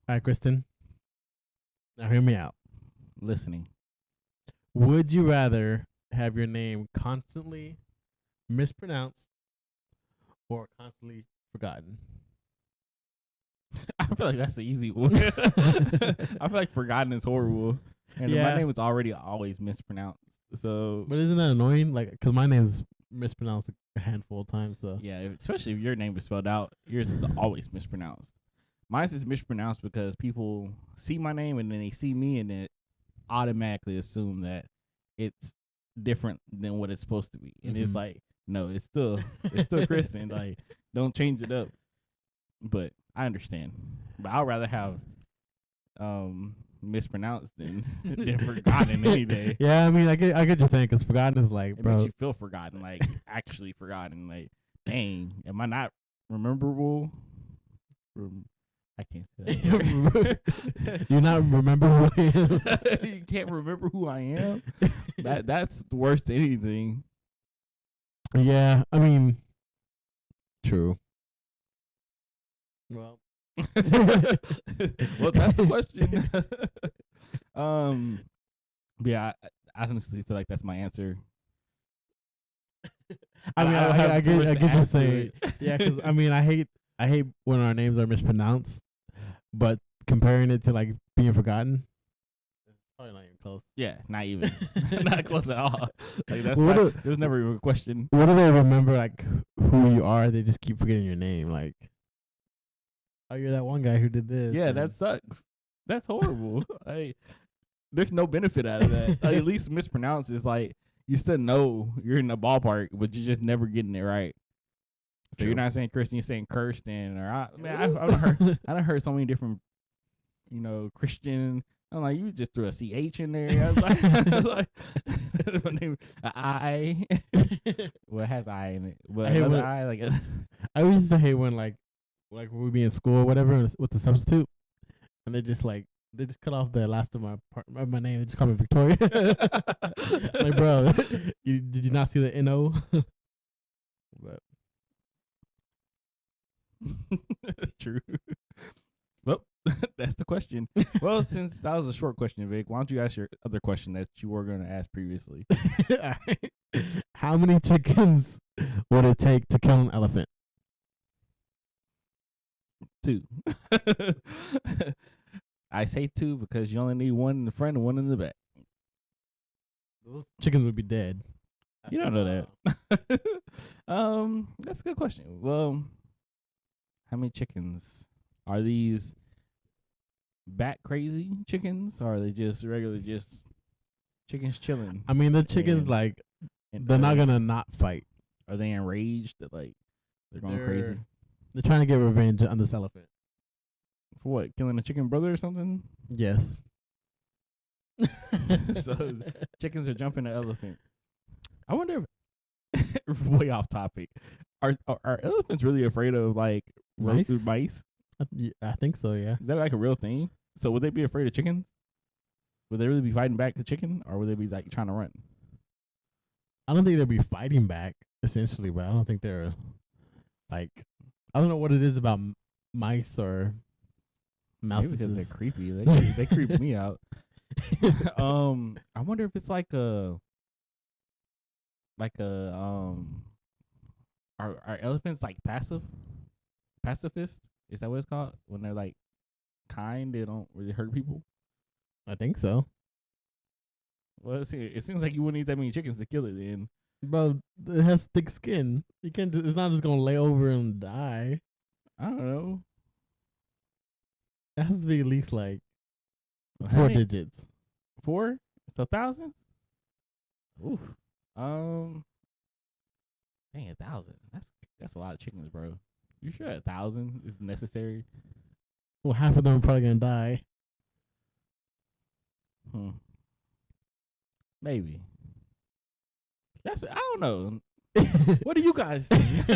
All right, Kristen. Now hear me out. Listening. Would you rather have your name constantly mispronounced or constantly forgotten? I feel like that's the easy one. I feel like forgotten is horrible. And my name is already always mispronounced. So, but isn't that annoying? Like, because my name is mispronounced a handful of times. So yeah, especially if your name is spelled out, yours is always mispronounced. Mine is mispronounced because people see my name and then they see me and then automatically assume that it's different than what it's supposed to be. And it's like, no, it's still Kristen. Like, don't change it up. But I understand. But I'd rather have mispronounced than forgotten any day. Yeah, I mean, I get you saying because forgotten is like, it bro, makes you feel forgotten, like actually forgotten. Like, dang, am I not rememberable? I can't say that. You not remember who I am? You can't remember who I am? That's the worst than anything. Yeah, I mean, true. Well, well, that's the question. Yeah, I honestly feel like that's my answer. I mean, I get you saying, yeah, because I mean, I hate when our names are mispronounced, but comparing it to like being forgotten, it's probably not even close. Yeah, not even, not close at all. Like that's there's never even a question. What do they remember? Like who you are? They just keep forgetting your name. Like, oh, you're that one guy who did this. Yeah, that sucks. That's horrible. There's no benefit out of that. At least mispronounced is like you still know you're in the ballpark, but you're just never getting it right. So you're not saying Christian, you're saying Kirsten, or I've heard so many different, Christian. I'm like, you just threw a CH in there. I was like, I. Well, it has I in it, but I used to hate when like we be in school or whatever with the substitute, and they just cut off the last of my name. They just call me Victoria. Like, bro, did you not see the NO? But true. Well, that's the question. Well, since that was a short question, Vic, why don't you ask your other question that you were going to ask previously? How many chickens would it take to kill an elephant? 2. I say 2 because you only need one in the front and one in the back. Those chickens would be dead. You don't know that. That's a good question. Well, how many chickens? Are these bat crazy chickens, or are they just regular chickens chilling? I mean, the chickens they're not gonna not fight. Are they enraged that they're going crazy? They're trying to get revenge on this elephant. For what? Killing a chicken brother or something? Yes. So chickens are jumping the elephant. I wonder if way off topic. Are elephants really afraid of mice? I think so, yeah. Is that like a real thing? So would they be afraid of chickens? Would they really be fighting back the chicken, or would they be trying to run? I don't think they'd be fighting back essentially, but I don't think they're I don't know what it is about mice or mouses. Maybe because they're creepy. They creep me out. I wonder if it's are elephants pacifist? Is that what it's called? When they're kind, they don't really hurt people. I think so. Well, it seems like you wouldn't need that many chickens to kill it. Then, bro, it has thick skin. You can't. It's not just gonna lay over and die. I don't know. It has to be at least 4 digits. 4? So thousands? Oof. Dang, 1,000. That's a lot of chickens, bro. You sure 1,000 is necessary? Well, half of them are probably gonna die. Maybe. I don't know. What do you guys think?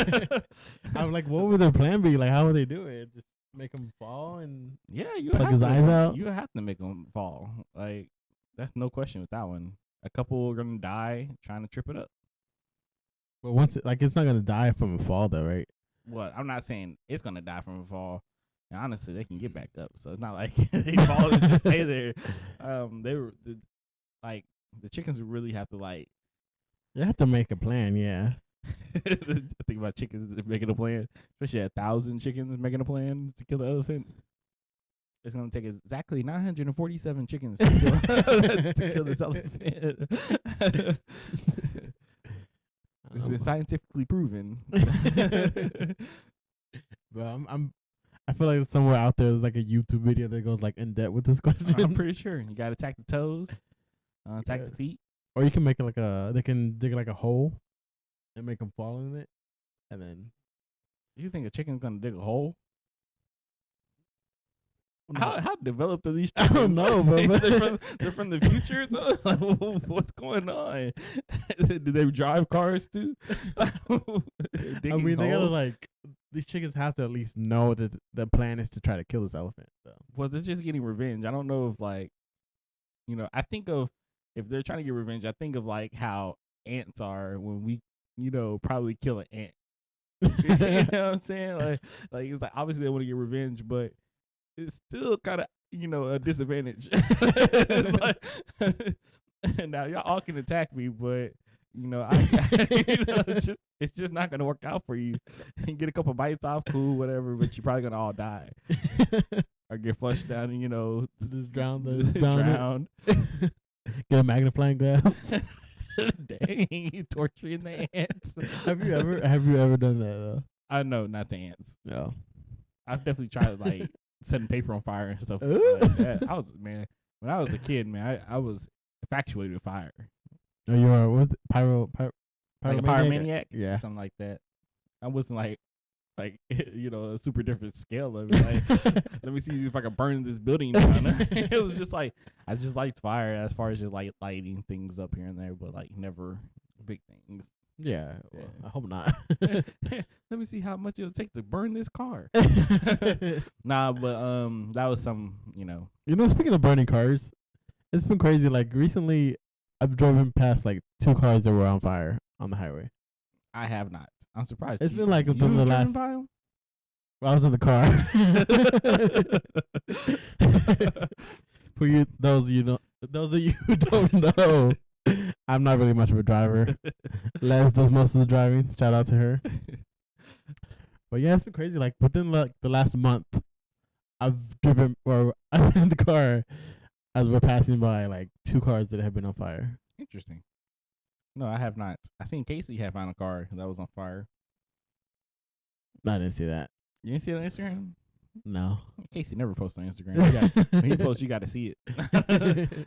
I'm like, what would their plan be? How would they do it? Just make them fall and plug his eyes out? You have to make them fall. That's no question with that one. A couple are gonna die trying to trip it up. But once it's not gonna die from a fall though, right? Well, I'm not saying it's gonna die from a fall. And honestly, they can get back up, so it's not like they fall and just stay there. They were like the chickens would really have to like. You have to make a plan, yeah. I think about chickens making a plan, especially 1,000 chickens making a plan to kill the elephant. It's gonna take exactly 947 chickens to kill this elephant. It's been scientifically proven. But I feel like somewhere out there there's like a YouTube video that goes like in depth with this question. I'm pretty sure you gotta attack the toes, attack the feet, or you can make it like they can dig like a hole and make them fall in it, and then. You think a chicken's gonna dig a hole? How developed are these chickens? I don't know, bro. They're from the future. So, like, what's going on? Do they drive cars too? I mean, they gotta like these chickens have to at least know that the plan is to try to kill this elephant. So. Well, they're just getting revenge. I don't know if like, I think of if they're trying to get revenge. I think of like how ants are when we, probably kill an ant. You know what I'm saying? Like it's like obviously they want to get revenge, but it's still kind of a disadvantage. Like, now y'all all can attack me, but it's just not gonna work out for you. You get a couple bites off, cool, whatever, but you're probably gonna all die or get flushed down and just drown. Get a magnifying glass. Dang, you torturing the ants. Have you ever done that though? I know, not the ants. No, I've definitely tried like setting paper on fire and stuff like that. When I was a kid, man, I was infatuated with fire. Oh, you are with like a pyromaniac? Yeah, something like that. I wasn't like a super different scale of it. Like, let me see if I can burn this building down. It was just like I just liked fire as far as just like lighting things up here and there, but like never big things. Yeah, well, I hope not. Let me see how much it'll take to burn this car. Nah, but that was some, Speaking of burning cars, it's been crazy. Like recently, I've driven past like 2 cars that were on fire on the highway. I have not. I'm surprised. It's been like within the last. Well, I was in the car. For you, those of you who don't know, I'm not really much of a driver. Les does most of the driving. Shout out to her. But yeah, it's been crazy. Like within like the last month, I've been in the car as we're passing by like 2 cars that have been on fire. Interesting. No, I have not. I seen Casey have found a car that was on fire. I didn't see that. You didn't see it on Instagram? No. Casey never posts on Instagram. When he posts, you got to see it.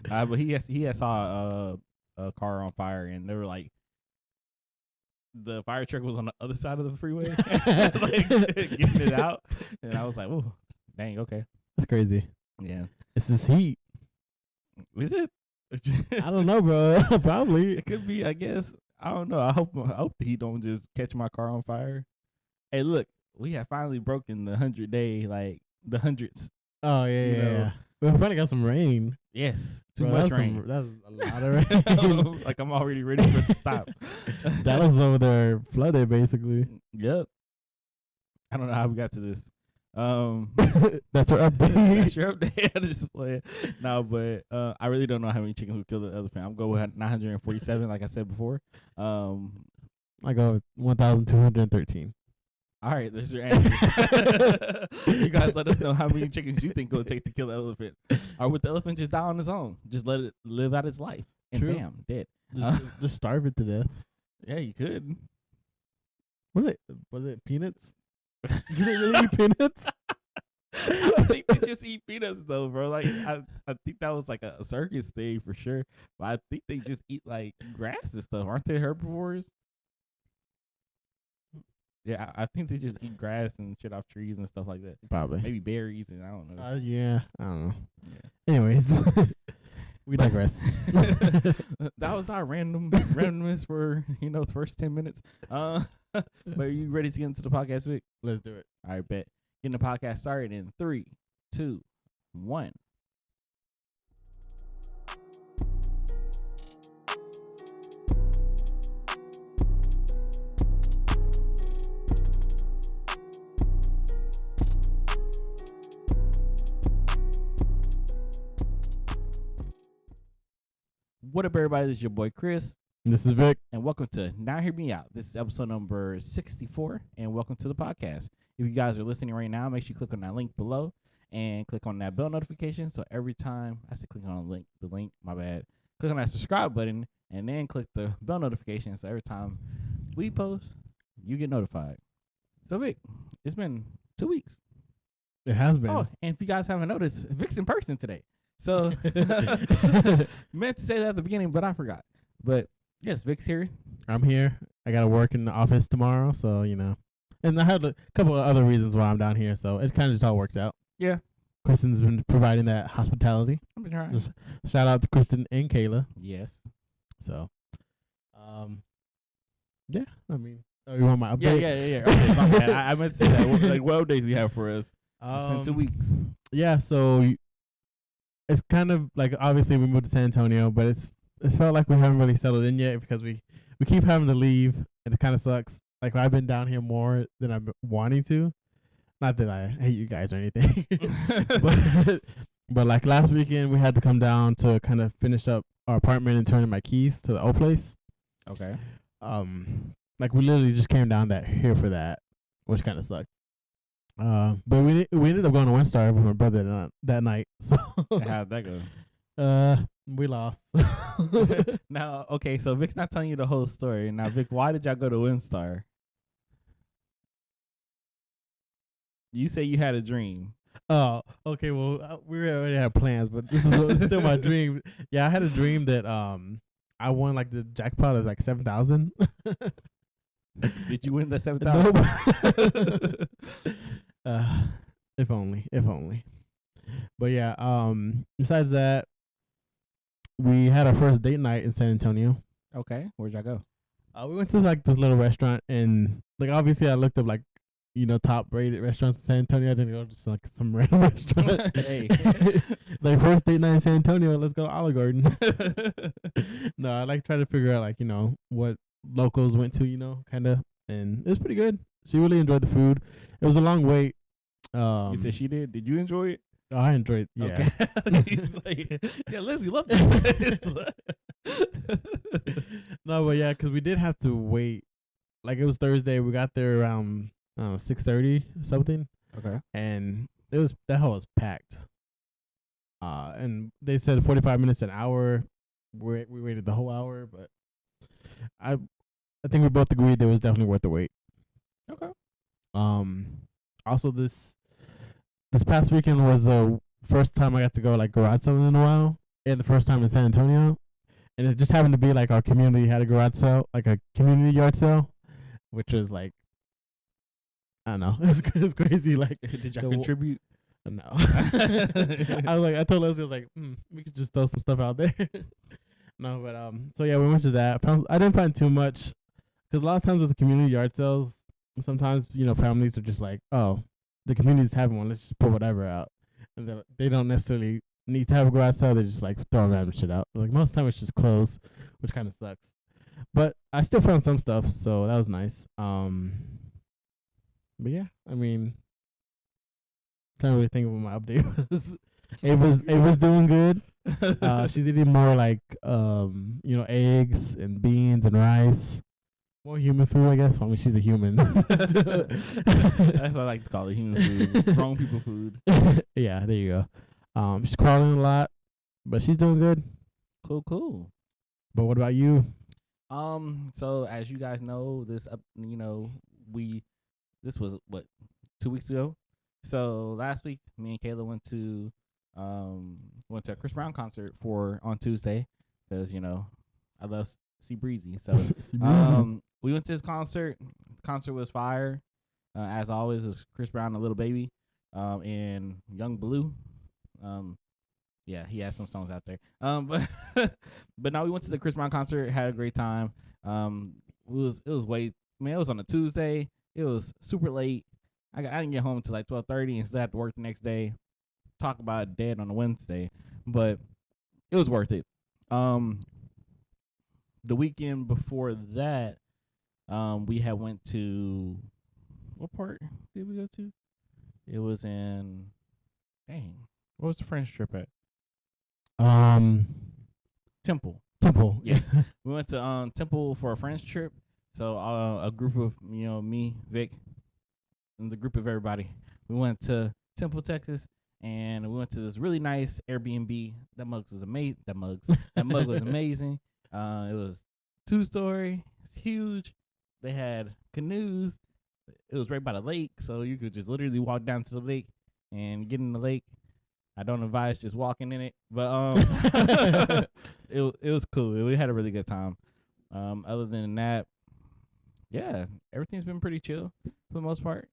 But he saw a car on fire, and they were like, the fire truck was on the other side of the freeway, like getting it out. And I was like, oh, dang, okay. That's crazy. Yeah. This is heat. Is it? I don't know, bro. Probably. It could be, I guess. I don't know. I hope the heat don't just catch my car on fire. Hey, look, we have finally broken the 100-day, like the hundreds. Oh yeah. We finally got some rain. Yes, too much rain. That's a lot of rain. Like I'm already ready for it to stop. Dallas over there flooded basically. Yep. I don't know how we got to this. That's our update. That's your update. I just play it. No, but I really don't know how many chickens would kill the elephant. I'm going with 947, like I said before. I go with 1,213. All right, there's your answer. You guys let us know how many chickens you think it would take to kill the elephant. Or would the elephant just die on its own? Just let it live out its life. And bam, dead. Just starve it to death. Yeah, you could. Was it peanuts? Did they really eat peanuts? I don't think they just eat peanuts though, bro. Like I think that was like a circus thing for sure. But I think they just eat like grass and stuff. Aren't they herbivores? Yeah, I think they just eat grass and shit off trees and stuff like that. Probably. Maybe berries and I don't know. Yeah, I don't know. Yeah. Anyways, we digress. That was our randomness for the first 10 minutes. But are you ready to get into the podcast, Vic? Let's do it. All right, bet. Getting the podcast started in 3, 2, 1. What up, everybody? This is your boy Chris, This is Vic. and welcome to Now Hear Me Out. This is episode number 64, and welcome to the podcast. If you guys are listening right now, make sure you click on that link below and click on that bell notification. So every time I say click on the link, my bad. Click on that subscribe button, and then click the bell notification. So every time we post, you get notified. So Vic, it's been 2 weeks. It has been. Oh, and if you guys haven't noticed, Vic's in person today. So meant to say that at the beginning, but I forgot. But yes, Vic's here. I'm here. I got to work in the office tomorrow, so, And I had a couple of other reasons why I'm down here, so it kind of just all worked out. Yeah. Kristen's been providing that hospitality. I've been trying. Just shout out to Kristen and Kayla. Yes. So, yeah, I mean, you want my update? Yeah. Okay, my bad. I meant to say that. Like, what updates do you have for us? It's been 2 weeks. Yeah, so it's kind of like, obviously we moved to San Antonio, but it's felt like we haven't really settled in yet because we keep having to leave, and it kind of sucks. Like, I've been down here more than I've been wanting to. Not that I hate you guys or anything, but like last weekend we had to come down to kind of finish up our apartment and turn in my keys to the old place. Okay. Like we literally just came down here for that, which kind of sucked. But we ended up going to One Star with my brother that night. So how'd that go? We lost. Now, okay, so Vic's not telling you the whole story. Now, Vic, why did y'all go to WinStar? You say you had a dream. Oh, okay. Well, we already had plans, but this is still my dream. Yeah, I had a dream that I won like the jackpot of like 7,000. Did you win the 7,000? Nope. If only. But yeah, besides that, we had our first date night in San Antonio. Okay, where'd y'all go? We went to like this little restaurant, and like obviously I looked up like top rated restaurants in San Antonio. I didn't go to just like some random restaurant. Hey, like first date night in San Antonio, let's go to Olive Garden. No, I like try to figure out like what locals went to, kind of, and it was pretty good. She really enjoyed the food. It was a long wait. You said she did. Did you enjoy it? Oh, I enjoyed. Yeah. Okay. He's like, yeah, Lizzie loved it. No, but yeah, because we did have to wait. Like it was Thursday. We got there around 6:30 or something. Okay. And that hall was packed. And they said 45 minutes an hour. We waited the whole hour, but I think we both agreed that it was definitely worth the wait. Okay. Also this past weekend was the first time I got to go like garage selling in a while, and the first time in San Antonio, and it just happened to be like our community had a garage sale, like a community yard sale, which was like, I don't know, it's crazy. Like, did y'all contribute? No. I told Leslie, I was like, we could just throw some stuff out there. No, but so yeah, we went to that. I didn't find too much, because a lot of times with the community yard sales, sometimes families are just like, oh, the community's having one, let's just put whatever out, and they don't necessarily need to have a garage sale. They just like throw random shit out. Like most of the time it's just clothes, which kind of sucks. But I still found some stuff, so that was nice. But yeah, I mean, can't really think of what my update was. Ava's doing good. She's eating more like eggs and beans and rice. More human food, I guess. I mean, she's a human. That's what I like to call it, human food. Grown people food. Yeah, there you go. She's crawling a lot, but she's doing good. Cool. But what about you? So as you guys know, this was what, 2 weeks ago. So last week, me and Kayla went to a Chris Brown concert on Tuesday, because I love C Breezy. So we went to his concert. The concert was fire. As always, it was Chris Brown and Little Baby, and Young Blue. Yeah, he has some songs out there. But now we went to the Chris Brown concert, had a great time. It was on a Tuesday. It was super late. I didn't get home until like 12:30 and still had to work the next day. Talk about it dead on a Wednesday, but it was worth it. The weekend before that, we had went to, what part did we go to? It was in, what was the French trip at? Temple. Temple. Yes. We went to Temple for a friends trip. So a group of me, Vic, and the group of everybody. We went to Temple, Texas, and we went to this really nice Airbnb. That mug was amazing. That mug was amazing. It was 2-story. It's huge. They had canoes. It was right by the lake, so you could just literally walk down to the lake and get in the lake. I don't advise just walking in it, but it was cool. We had a really good time. Other than that, yeah, everything's been pretty chill for the most part.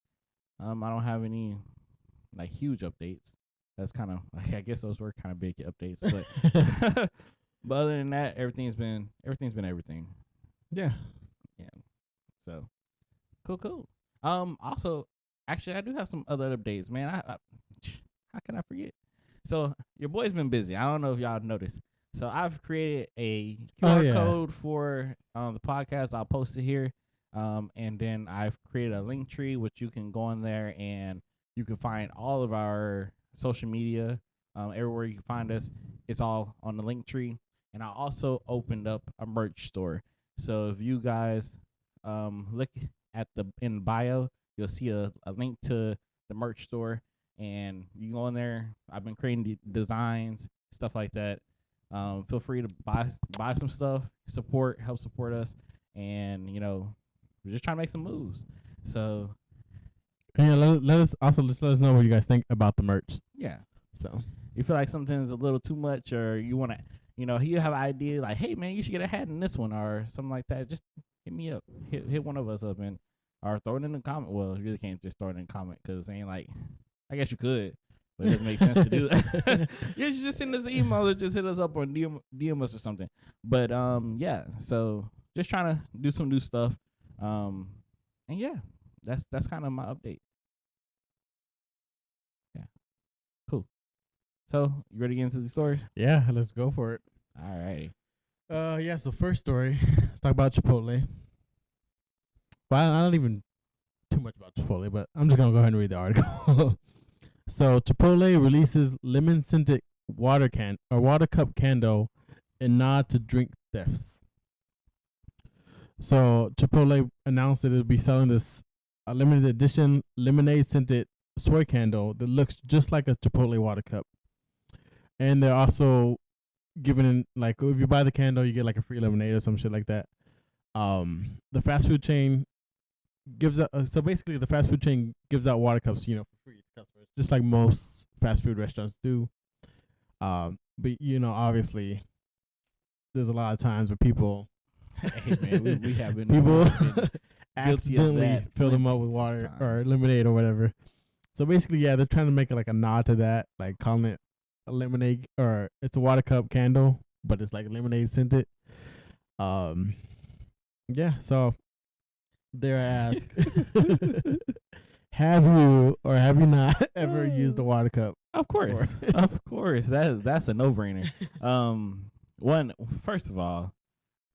I don't have any like huge updates. That's kind of like, I guess those were kind of big updates, but but other than that, everything's been everything. Yeah. So cool. Also, actually, I do have some other updates, man. I how can I forget? So your boy's been busy. I don't know if y'all noticed. So I've created a QR code for the podcast. I'll post it here. And then I've created a Linktree, which you can go in there and you can find all of our social media. Everywhere you can find us, it's all on the Linktree. And I also opened up a merch store. So if you guys look at in bio, you'll see a link to the merch store, and you can go in there. I've been creating designs, stuff like that. Feel free to buy some stuff, help support us, and we're just trying to make some moves. So yeah, let us know what you guys think about the merch. Yeah. So you feel like something's a little too much, or you want to, you have an idea like, hey man, you should get a hat in this one or something like that. Just hit me up, hit one of us up, or throw it in the comment. Well, you really can't just throw it in the comment because it ain't like, I guess you could, but it doesn't make sense to do that. You should just send us an email or just hit us up or DM us or something. But yeah, so just trying to do some new stuff. And yeah, that's kind of my update. Yeah, cool. So you ready to get into the stories? Yeah, let's go for it. All righty. Yeah. So first story, let's talk about Chipotle. But I don't even too much about Chipotle, but I'm just gonna go ahead and read the article. So Chipotle releases lemon scented water cup candle in nod to drink thefts. So Chipotle announced that it'll be selling this limited edition lemonade scented soy candle that looks just like a Chipotle water cup. And they're also giving, like, if you buy the candle, you get like a free lemonade or some shit like that. The fast food chain gives out, so basically the fast food chain gives out water cups, for free to customers, just like most fast food restaurants do. But obviously, there's a lot of times where people, hey man, we have been people been accidentally fill them up with water or lemonade or whatever. So basically, yeah, they're trying to make it like a nod to that, like calling it a lemonade, or it's a water cup candle, but it's like lemonade scented. Yeah. So they're asked, have you or have you not ever used a water cup? Of course, of course. That's a no-brainer. First of all,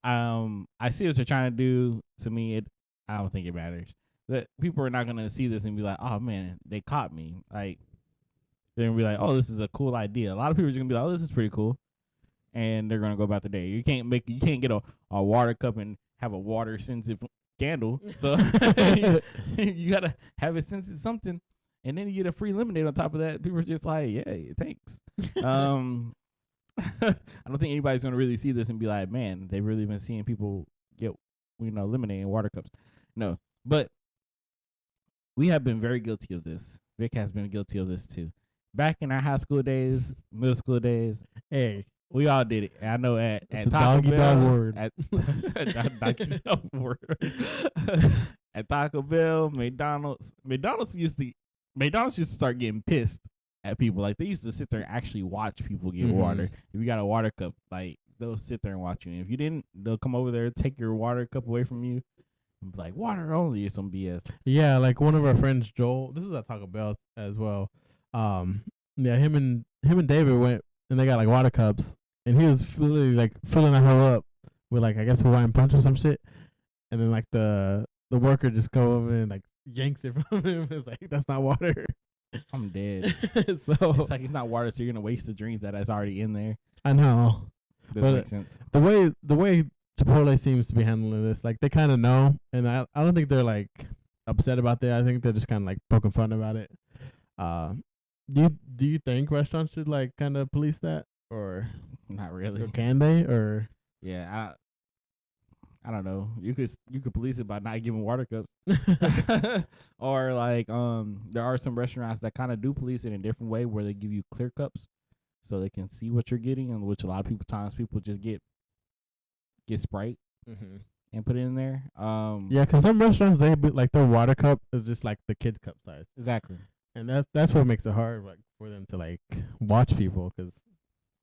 I see what they're trying to do. To me, I don't think it matters. That people are not gonna see this and be like, "Oh man, they caught me." Like, they're gonna be like, "Oh, this is a cool idea." A lot of people are gonna be like, "Oh, this is pretty cool," and they're gonna go about their day. You can't get a water cup and have a water scented candle. So you gotta have it scented something, and then you get a free lemonade on top of that. People are just like, "Yeah, thanks." I don't think anybody's gonna really see this and be like, "Man, they've really been seeing people get lemonade and water cups." No, but we have been very guilty of this. Vic has been guilty of this too. Back in our high school days, middle school days, hey, we all did it. I know at Taco Bell, at Taco Bell, McDonald's used to start getting pissed at people. Like, they used to sit there and actually watch people get water. If you got a water cup, like, they'll sit there and watch you. And if you didn't, they'll come over there, take your water cup away from you, and be like, water only or some BS. Yeah, like one of our friends, Joel, this was at Taco Bell as well. Yeah, him and David went and they got like water cups, and he was literally like filling her up with, like, I guess Hawaiian punch or some shit, and then like the worker just go over and like yanks it from him. It's like, that's not water. I'm dead. So it's like, it's not water, so you're gonna waste the drink that's already in there. I know. Doesn't make sense. The way Chipotle seems to be handling this, like they kind of know, and I don't think they're like upset about that. I think they're just kind of like poking fun about it. Uh, do you think restaurants should like kind of police that, or Not really. or can they, or Yeah, I don't know. You could police it by not giving water cups, or like there are some restaurants that kind of do police it in a different way where they give you clear cups so they can see what you're getting, and which a lot of people just get Sprite and put it in there. Yeah, because some restaurants they be, like their water cup is just like the kid cup size, Exactly. and that's what makes it hard, like for them to like watch people. Because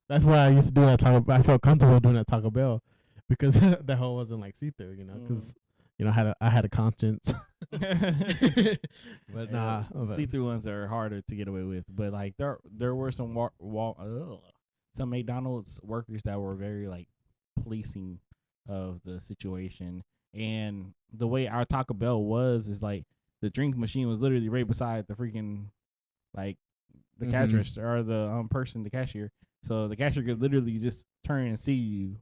that's why I used to do that Taco. I felt comfortable doing that Taco Bell because the whole wasn't like see through, because I had a conscience. But nah, see-through ones are harder to get away with. But like there were some some McDonald's workers that were very like policing of the situation, and the way our Taco Bell is like the drink machine was literally right beside the freaking like the cash register or the the cashier. So the cashier could literally just turn and see you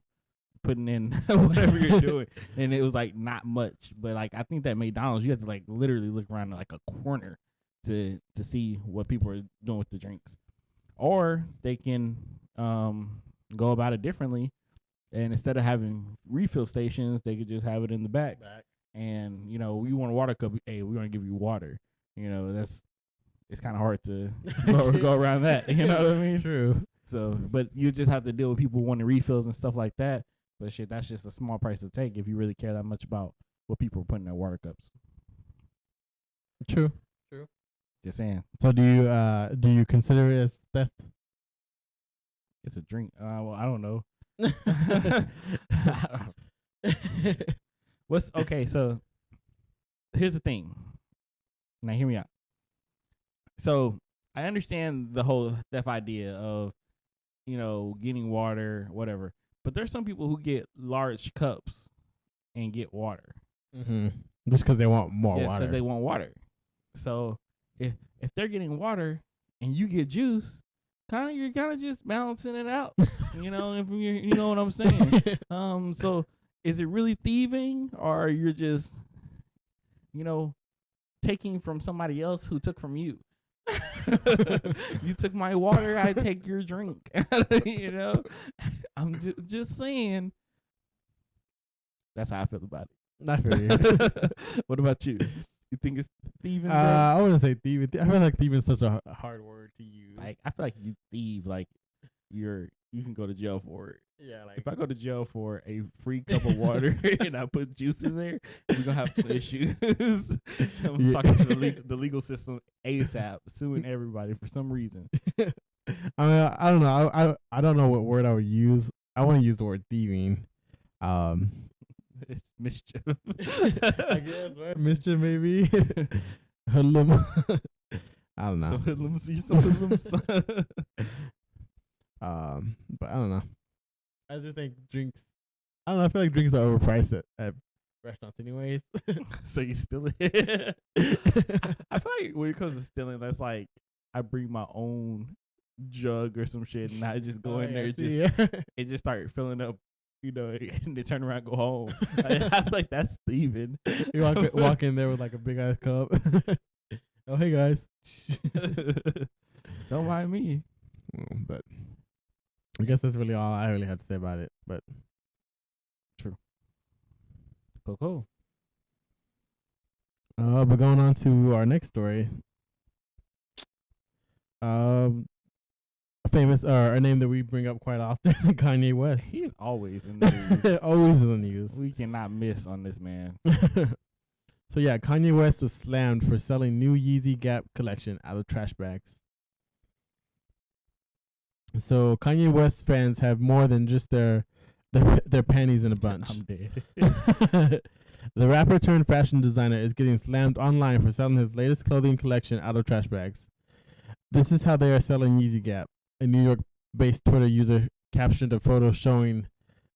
putting in whatever you're doing, and it was like not much. But like I think that McDonald's, you have to like literally look around like a corner to see what people are doing with the drinks, or they can go about it differently, and instead of having refill stations, they could just have it in the back. And you want a water cup, hey, we're gonna give you water. It's kind of hard to go around that. You know what I mean? True. So, but you just have to deal with people wanting refills and stuff like that. But shit, that's just a small price to take if you really care that much about what people are putting in their water cups. True. Just saying. So do you consider it as theft? It's a drink. Well, I don't know. What's okay? So here's the thing. Now, hear me out. So I understand the whole theft idea of getting water, whatever. But there's some people who get large cups and get water. Just because they want more water. Just because they want water. So if they're getting water and you get juice, you're kind of just balancing it out. If you know what I'm saying. So is it really thieving, or you're just taking from somebody else who took from you? You took my water, I take your drink. I'm just saying. That's how I feel about it. I feel you. What about you? You think it's thieving? I wouldn't say thieving. I feel like thieving is such a hard word to use. Like I feel like you thieve, like you can go to jail for it. Yeah, like if I go to jail for a free cup of water and I put juice in there, we're gonna have some issues. I'm talking to the legal system ASAP, suing everybody for some reason. I mean, I don't know. I don't know what word I would use. I want to use the word thieving. It's mischief. I guess, right? Mischief, maybe. Hoodlum. I don't know. Some hoodlums. But I don't know. I just think drinks. I don't know. I feel like drinks are overpriced at restaurants, anyways. So you steal it. I feel like when it comes to stealing, that's like I bring my own jug or some shit, and I just go in there, and just start filling up, and they turn around and go home. I feel like that's thieving. You walk in there with like a big ass cup. Oh, hey guys. Don't mind me. But I guess that's really all I really have to say about it. But true. Cool. But going on to our next story. A name that we bring up quite often, Kanye West. He is always in the news. Always in the news. We cannot miss on this man. So yeah, Kanye West was slammed for selling new Yezzy Gap collection out of trash bags. So Kanye West fans have more than just their panties in a bunch. I'm dead. The rapper turned fashion designer is getting slammed online for selling his latest clothing collection out of trash bags. This is how they are selling Yezzy Gap. A New York-based Twitter user captioned a photo showing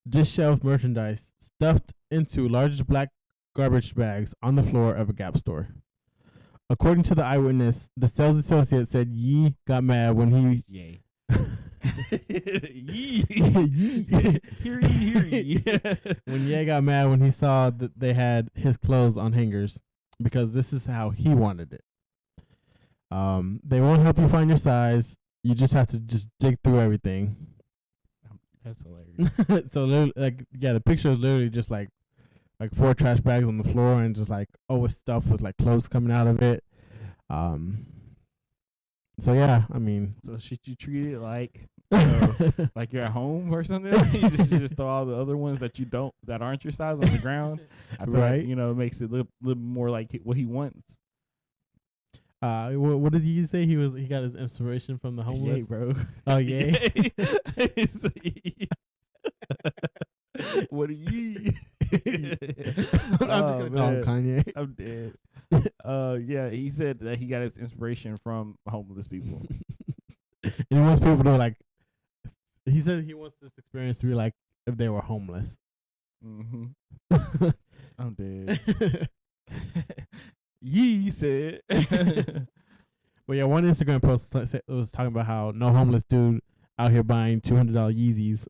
disheveled merchandise stuffed into large black garbage bags on the floor of a Gap store. According to the eyewitness, the sales associate said Ye got mad when he Yee. Hear ye. When Ye got mad when he saw that they had his clothes on hangers, because this is how he wanted it. They won't help you find your size. You just have to just dig through everything. That's hilarious. So the picture is literally just like 4 trash bags on the floor and just like always stuff with like clothes coming out of it. So yeah, I mean, so should you treat it like like you're at home or something? you just throw all the other ones that aren't your size on the ground. I feel right? like, it makes it look more like what he wants. What did you say? He got his inspiration from the homeless, Yay, bro. Oh yeah. What are you? I'm just gonna call him Kanye. I'm dead. Yeah, he said that he got his inspiration from homeless people. And he wants people to like. He said he wants this experience to be like if they were homeless. Mm-hmm. I'm dead. Yee said. But yeah, one Instagram post was talking about how no homeless dude out here buying $200 Yeezys.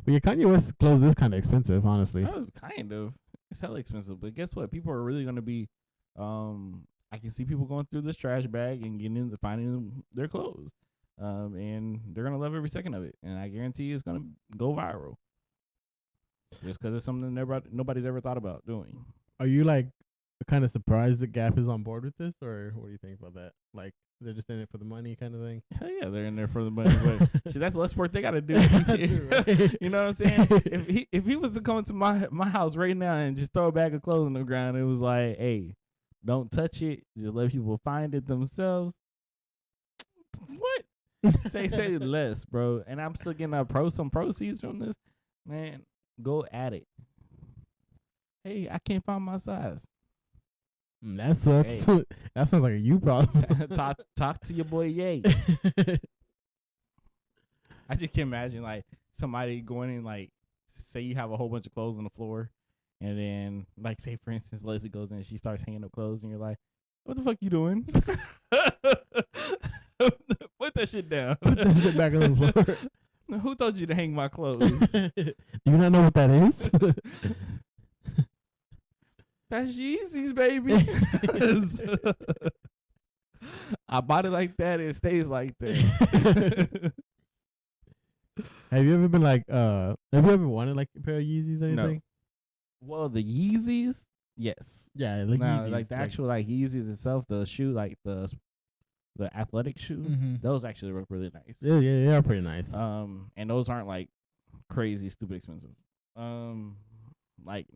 But yeah, Kanye West clothes is kind of expensive, honestly. Oh, kind of. It's hella expensive, but guess what? People are really gonna be. I can see people going through this trash bag and finding their clothes, and they're gonna love every second of it. And I guarantee it's gonna go viral, just because it's something nobody's ever thought about doing. Are you like kind of surprised that Gap is on board with this, or what do you think about that? Like they're just in it for the money, kind of thing. Hell yeah, they're in there for the money. But shit, that's less work they gotta do. You know what I'm saying? If he was to come to my house right now and just throw a bag of clothes on the ground, it was like, hey, don't touch it. Just let people find it themselves. What? say less, bro. And I'm still getting some proceeds from this. Man, go at it. Hey, I can't find my size. That sucks. Hey. That sounds like a you problem. Talk to your boy Ye. I just can't imagine like somebody going in, like, say you have a whole bunch of clothes on the floor, and then like say for instance Leslie goes in and she starts hanging up clothes, and you're like, what the fuck you doing? Put that shit down. Put that shit back on the floor. Who told you to hang my clothes? Do you not know what that is? That's Yeezys, baby. I bought it like that. It stays like that. Have you ever been like, have you ever wanted like a pair of Yeezys or anything? No. Well, the Yeezys, yes. Yeah, like Yeezys. Like the actual like Yeezys itself, the shoe, like the athletic shoe, those actually look really nice. Yeah, they are pretty nice. And those aren't like crazy, stupid expensive. Like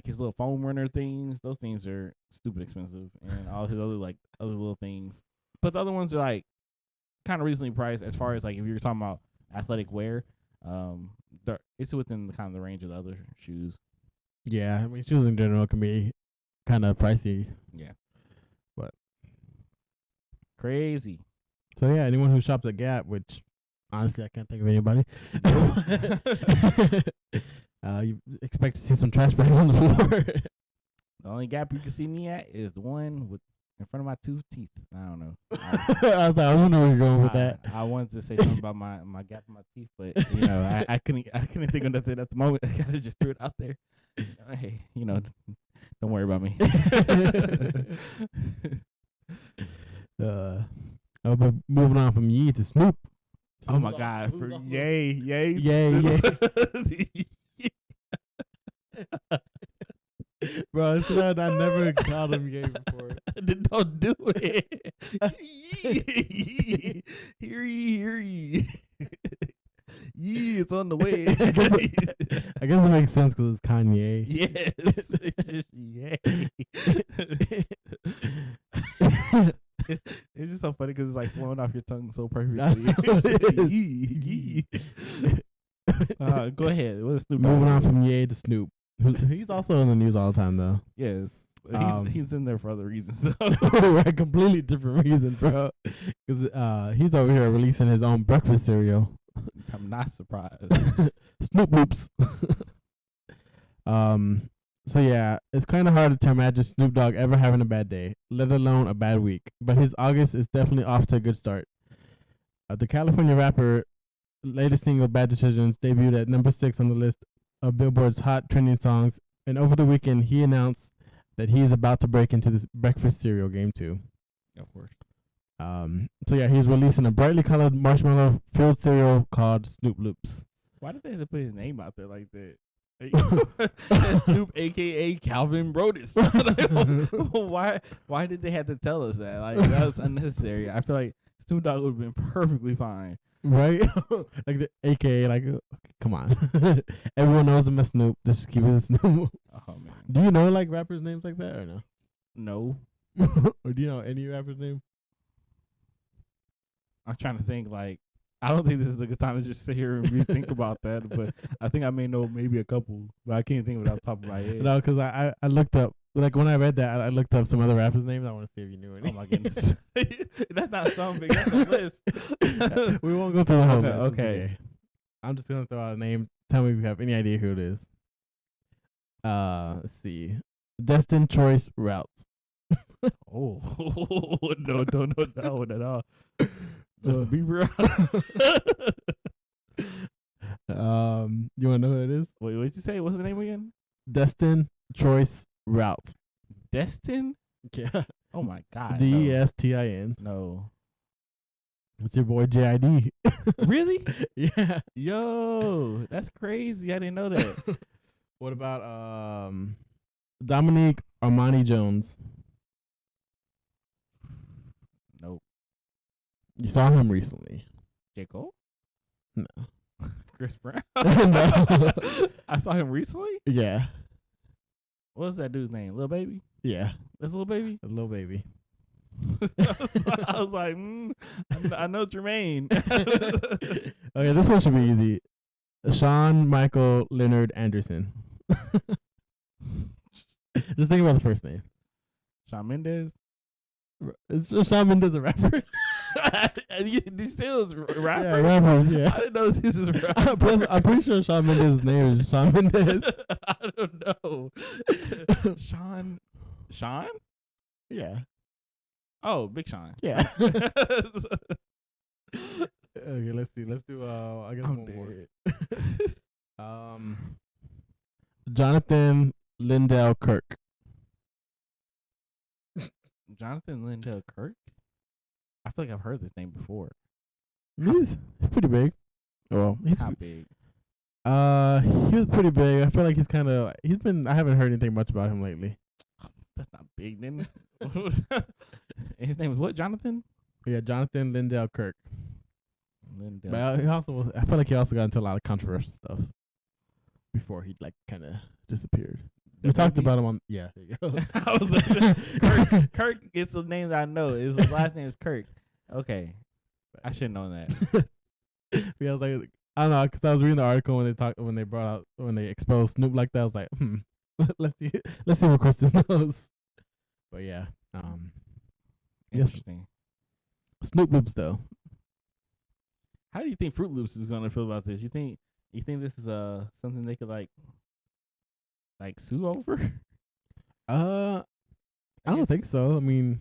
his little foam runner things, those things are stupid expensive, and all his other little things. But the other ones are like kind of reasonably priced as far as like if you're talking about athletic wear. It's within the kind of the range of the other shoes. Yeah, I mean shoes in general can be kind of pricey. Yeah, but crazy. So yeah, anyone who shops at Gap, which honestly I can't think of anybody. You expect to see some trash bags on the floor. The only Gap you can see me at is the one in front of my 2 teeth. I don't know. I wonder where you're going with that. I wanted to say something about my gap in my teeth, but I couldn't think of nothing at the moment. I just threw it out there. Hey, don't worry about me. But moving on from Ye to Snoop. Oh my God! For yay. Bro, it's because I never called him gay before. Don't do it. Hear ye. Yee, it's on the way. I guess it makes sense because it's Kanye. Yes. It's just yay. It's just so funny because it's like flowing off your tongue so perfectly. Yee. Go ahead. What's Snoop? Moving on from Ye to Snoop. He's also in the news all the time, though. Yes. He's in there for other reasons. A completely different reason, bro. Because he's over here releasing his own breakfast cereal. I'm not surprised. Snoop Loops. So yeah, it's kind of hard to imagine Snoop Dogg ever having a bad day, let alone a bad week. But his August is definitely off to a good start. The California rapper latest single "Bad Decisions" debuted at number 6 on the list of Billboard's hot trending songs, and over the weekend he announced that he is about to break into this breakfast cereal game too. Of course. So yeah, he's releasing a brightly colored marshmallow-filled cereal called Snoop Loops. Why did they have to put his name out there like that? That's Snoop, aka Calvin Brodus. Why did they have to tell us that? Like that was unnecessary. I feel like Snoop Dogg would have been perfectly fine. Right? Like the AKA, like, okay, come on. Everyone knows him as Snoop. Just keep it Snoop. Oh man. Do you know like rappers' names like that or no? No. Or do you know any rapper's name? I'm trying to think. Like, I don't think this is a good time to just sit here and really think about that. But I think I may know maybe a couple, but I can't think of it off the top of my head. No, because I looked up, like when I read that, I looked up some other rappers' names. I want to see if you knew any. Oh my goodness. That's not something. That's a list. We won't go through the whole list. Okay. Okay. I'm just going to throw out a name. Tell me if you have any idea who it is. Let's see. Destined Choice Routes. Oh, no, don't know that one at all. Just to be real. You want to know who it is? Wait, what did you say? What's the name again? Destin Choice Routes. Destin? Yeah. Oh my God. DESTIN. No. It's your boy JID. Really? Yeah. Yo, that's crazy. I didn't know that. What about Dominique Armani Jones? Nope. You saw him recently. J. Cole? No. Chris Brown? No. I saw him recently? Yeah. What was that dude's name? Lil Baby? Yeah. That's Lil Baby? A little baby. I was like, I know Jermaine. Okay, this one should be easy. Sean Michael Leonard Anderson. Just think about the first name. Shawn Mendes? It's just Shawn Mendes, a rapper. These still is rapper? Yeah, rapper. Yeah. I didn't know this is rapper. Plus, I'm pretty sure Shawn Mendes' name is Shawn Mendes. I don't know. Sean? Yeah. Oh, Big Sean. Yeah. Okay, let's see. Let's do I guess I'm one dead. more. Jonathan Lindell Kirk. Jonathan Lindell Kirk? I feel like I've heard this name before. He's pretty big. Well, he's How big? he was pretty big. I feel like I haven't heard anything much about him lately. That's not big, then. His name is what? Jonathan? Yeah, Jonathan Lindell Kirk. Lindell. But I feel like he also got into a lot of controversial stuff before he like kind of disappeared. We talked about him on. Yeah, there you go. I was like, Kirk is the name that I know. His last name is Kirk. Okay, I should have known that. Yeah, I was like, I don't know, because I was reading the article when they exposed Snoop like that. I was like, let's see what Kristen knows. But yeah, yes, Interesting. Snoop Loops though. How do you think Fruit Loops is gonna feel about this? You think this is something they could like sue over? I don't think so. I mean,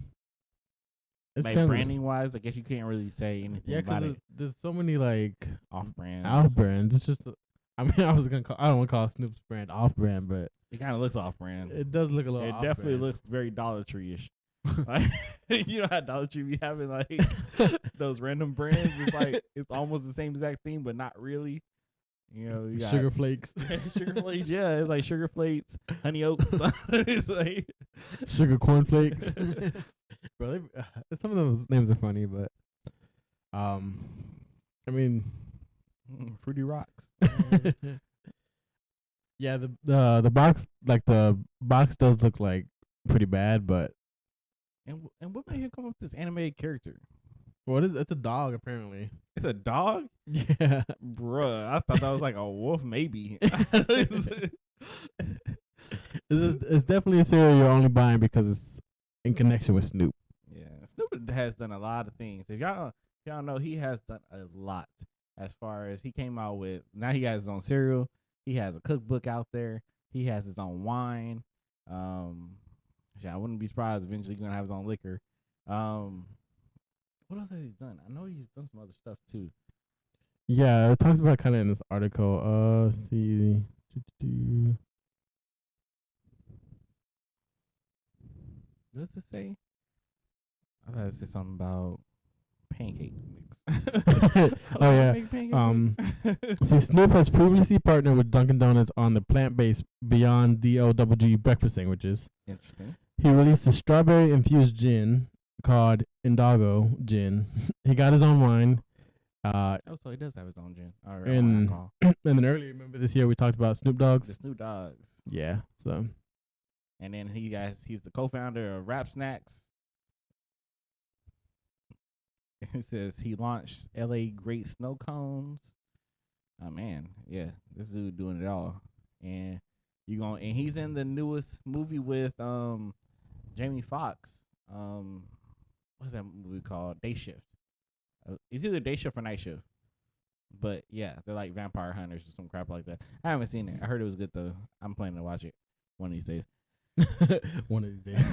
it's like kind branding wise, I guess you can't really say anything about it. There's so many like Off brand. off brands. It's just, I mean, I don't want to call Snoop's brand off brand, but It kind of looks off brand. it does look a little. It off definitely brand. looks very Dollar Tree ish. Like, you know how Dollar Tree be having like those random brands? It's like it's almost the same exact thing, but not really. You know, you got Sugar Flakes, Sugar Flakes. Yeah, it's like Sugar Flakes, Honey Oats. It's like Sugar Corn Flakes. Bro, some of those names are funny, but I mean, Fruity Rocks. yeah, the box does look like pretty bad, but And what made him come up with this animated character? what is it's a dog apparently. It's a dog? Yeah, Bruh, I thought that was like a wolf, maybe. It's definitely a cereal you're only buying because it's in connection with Snoop. Yeah, Snoop has done a lot of things. If y'all know, he has done a lot. As far as he came out with, now he has his own cereal. He has a cookbook out there. He has his own wine. Yeah, I wouldn't be surprised eventually he's gonna have his own liquor. What else has he done? I know he's done some other stuff too. Yeah, it talks about kind of in this article. Let's see. What does it say? I thought it said something about pancake mix. Oh yeah. Mix? See, Snoop has previously partnered with Dunkin' Donuts on the plant-based Beyond DOWG breakfast sandwiches. Interesting. He released a strawberry-infused gin called Indago Gin. He got his own wine. Oh, so he does have his own gin. All right, And then earlier, remember this year we talked about Snoop Dogg's? the Snoop Dogs. Yeah. So. And then he's the co-founder of Rap Snacks. It says he launched LA Great Snow Cones. Oh man, yeah, this dude doing it all. And and he's in the newest movie with Jamie Foxx. What's that movie called? Day Shift. It's either Day Shift or Night Shift. But yeah, they're like vampire hunters or some crap like that. I haven't seen it. I heard it was good though. I'm planning to watch it one of these days. One of these days.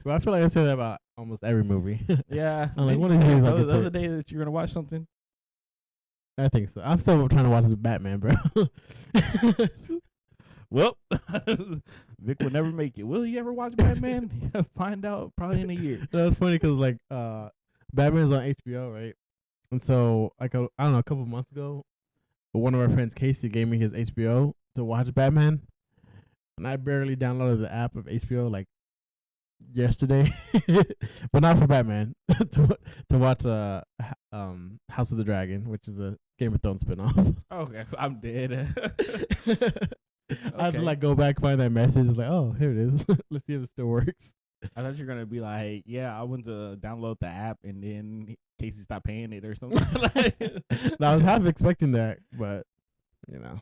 Well, I feel like I say that about almost every movie. Yeah. I'm like, one of these days I'll get the to other it. day that you're gonna watch something. I think so. I'm still trying to watch the Batman, bro. Well, Vic will never make it. Will he ever watch Batman? Yeah, find out probably in a year. That's funny because like Batman's on HBO, right? And so like I don't know, a couple months ago, one of our friends, Casey, gave me his HBO to watch Batman, and I barely downloaded the app of HBO like yesterday, but not for Batman, to watch House of the Dragon, which is a Game of Thrones spinoff. Okay, I'm dead. I had to like go back, find that message. It's like, oh, here it is. Let's see if it still works. I thought you were gonna be like, yeah, I went to download the app and then Casey stopped paying it or something. No, I was half expecting that, but you know,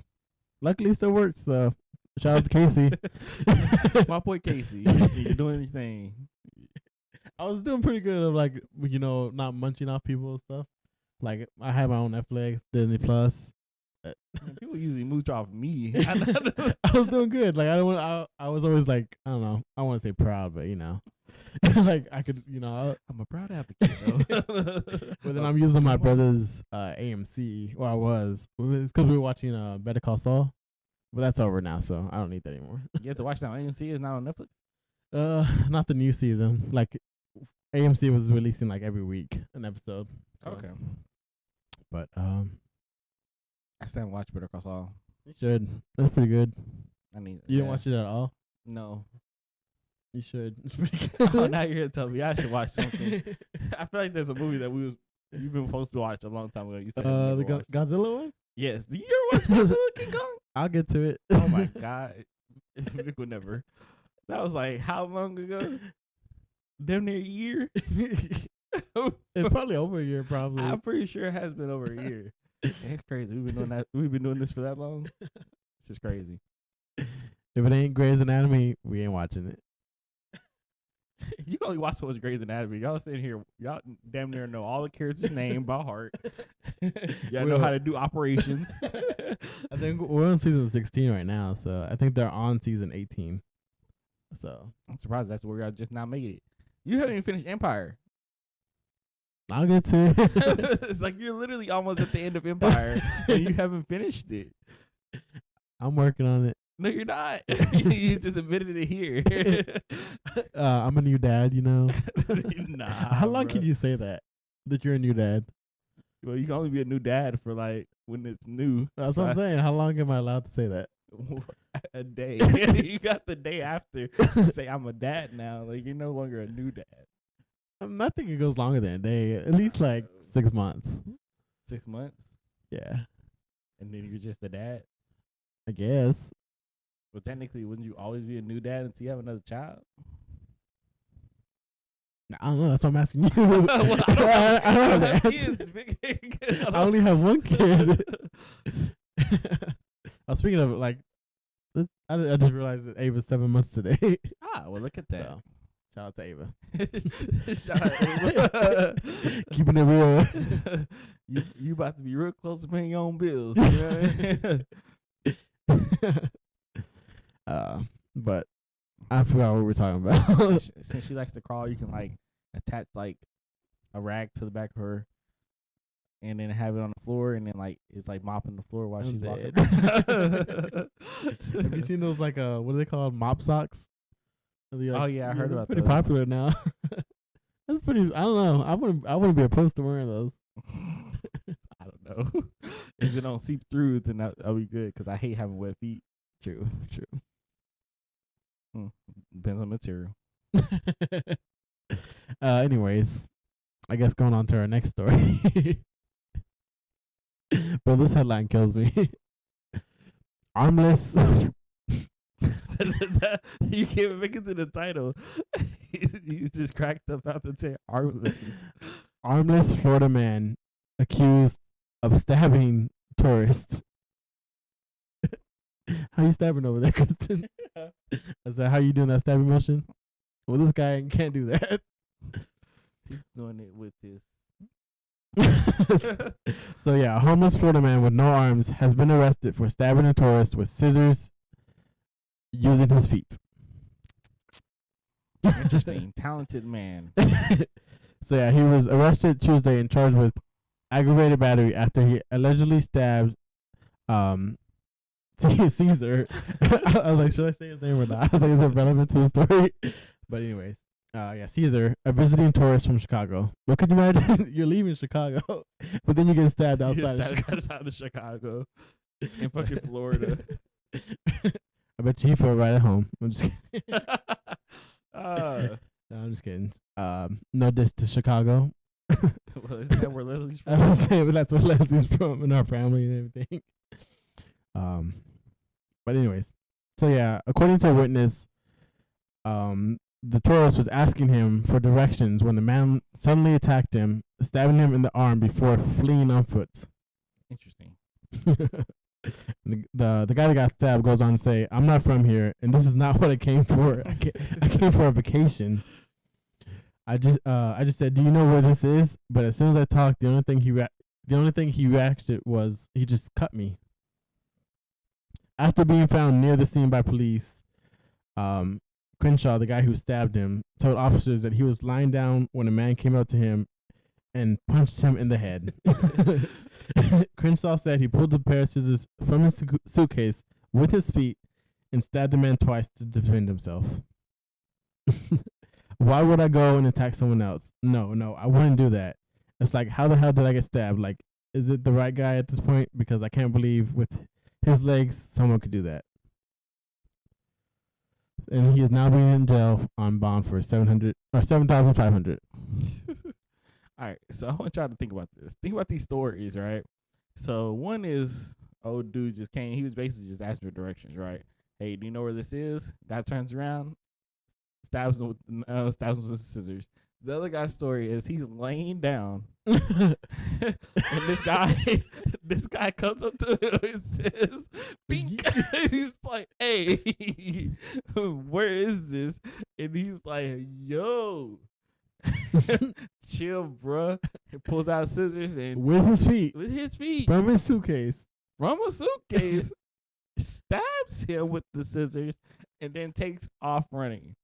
luckily it still works. So shout out to Casey. My boy Casey, you're doing anything. I was doing pretty good of like, you know, not munching off people and stuff. Like I had my own Netflix, Disney Plus. People usually mooch off me. I was doing good. Like I don't want. I was always like, I don't know. I want to say proud, but you know, like I could, you know. I'm a proud advocate though. But then I'm using my brother's AMC. Well, I was. It's because we were watching Better Call Saul, but that's over now, so I don't need that anymore. You have to watch that on AMC. It's not on Netflix. Not the new season. Like AMC was releasing like every week an episode. So. Okay. But I still haven't watched Better Call Saul. you should. That's pretty good. I need. You didn't watch it at all? No. You should. It's pretty good. Oh, now you're here to tell me I should watch something. I feel like there's a movie that you've been supposed to watch a long time ago. You said the Godzilla one? Yes. Did you ever watch Godzilla King Kong? I'll get to it. Oh my god. Vic would never. That was like how long ago? Damn near a year. It's probably over a year, probably. I'm pretty sure it has been over a year. It's crazy. We've been doing that. We've been doing this for that long. It's just crazy. If it ain't Grey's Anatomy, we ain't watching it. You only watch so much Grey's Anatomy. Y'all sitting here, y'all damn near know all the characters' name by heart. Y'all know how to do operations. I think we're on season 16 right now, so I think they're on season 18. So I'm surprised that's where y'all just now made it. You haven't even finished Empire. I'll get to it. It's like you're literally almost at the end of Empire and you haven't finished it. I'm working on it. No, you're not. You just admitted it here. I'm a new dad, you know. Nah. How long can you say that you're a new dad? Well, you can only be a new dad for like when it's new. That's what I'm saying. How long am I allowed to say that? A day. You got the day after to say I'm a dad now. Like you're no longer a new dad. I think it goes longer than a day. At least like 6 months. 6 months? Yeah. And then you're just a dad? I guess. Well, technically, wouldn't you always be a new dad until you have another child? I don't know. That's what I'm asking you. Well, I don't have kids. I only have one kid. I was speaking of like, I just realized that Ava's 7 months today. Well, look at that. So, shout out to Ava. Shout out Ava. Keeping it real. You about to be real close to paying your own bills. You know what I mean? But I forgot what we were talking about. Since she likes to crawl, you can like attach like a rag to the back of her, and then have it on the floor, and then like it's like mopping the floor while I'm she's walking. dead. Have you seen those like what are they called, mop socks? Oh, yeah, I heard they're about pretty those. popular now. That's pretty. I don't know. I wouldn't be opposed to wearing those. I don't know. If it don't seep through, then that'll be good because I hate having wet feet. True. Depends on material. Anyways, I guess going on to our next story. But this headline kills me. Armless. You can't even make it to the title. You just cracked up out the tail. Armless. Armless Florida man accused of stabbing tourist. How you stabbing over there, Kristen? Is that how you doing that stabbing motion? Well, this guy can't do that. He's doing it with his. So yeah, a homeless Florida man with no arms has been arrested for stabbing a tourist with scissors using his feet. Interesting, talented man. So yeah, he was arrested Tuesday and charged with aggravated battery after he allegedly stabbed Caesar. I was like, should I say his name or not? I was like, is it relevant to the story? But anyways, yeah, Caesar, a visiting tourist from Chicago. What could you imagine? You're leaving Chicago, but then you get stabbed outside of Chicago, in fucking Florida. I bet you he felt right at home. I'm just kidding. No, I'm just kidding. No diss to Chicago. well, isn't that where Leslie's I from? was saying, but that's where Leslie's from and our family and everything. But anyways, so yeah, according to a witness, the tourist was asking him for directions when the man suddenly attacked him, stabbing him in the arm before fleeing on foot. Interesting. The guy that got stabbed goes on to say, "I'm not from here, and this is not what I came for. I came for a vacation. I just said, do you know where this is? But as soon as I talked, the only thing he reacted was he just cut me." After being found near the scene by police, Crenshaw, the guy who stabbed him, told officers that he was lying down when a man came up to him and punched him in the head. Crenshaw said he pulled a pair of scissors from his suitcase with his feet and stabbed the man twice to defend himself. Why would I go and attack someone else? No, I wouldn't do that. It's like, how the hell did I get stabbed? Like, is it the right guy at this point? Because I can't believe with his legs someone could do that. And he is now being in jail on bond for $7,500. All right, so I want y'all to think about this. Think about these stories, right? So one is, old dude just came. He was basically just asking for directions, right? Hey, do you know where this is? Guy turns around, stabs him with scissors. The other guy's story is he's laying down, and this guy comes up to him and says, "Bink." He's like, "Hey, where is this?" And he's like, "Yo, chill, bruh." He pulls out scissors and with his feet from his suitcase. a suitcase, stabs him with the scissors, and then takes off running.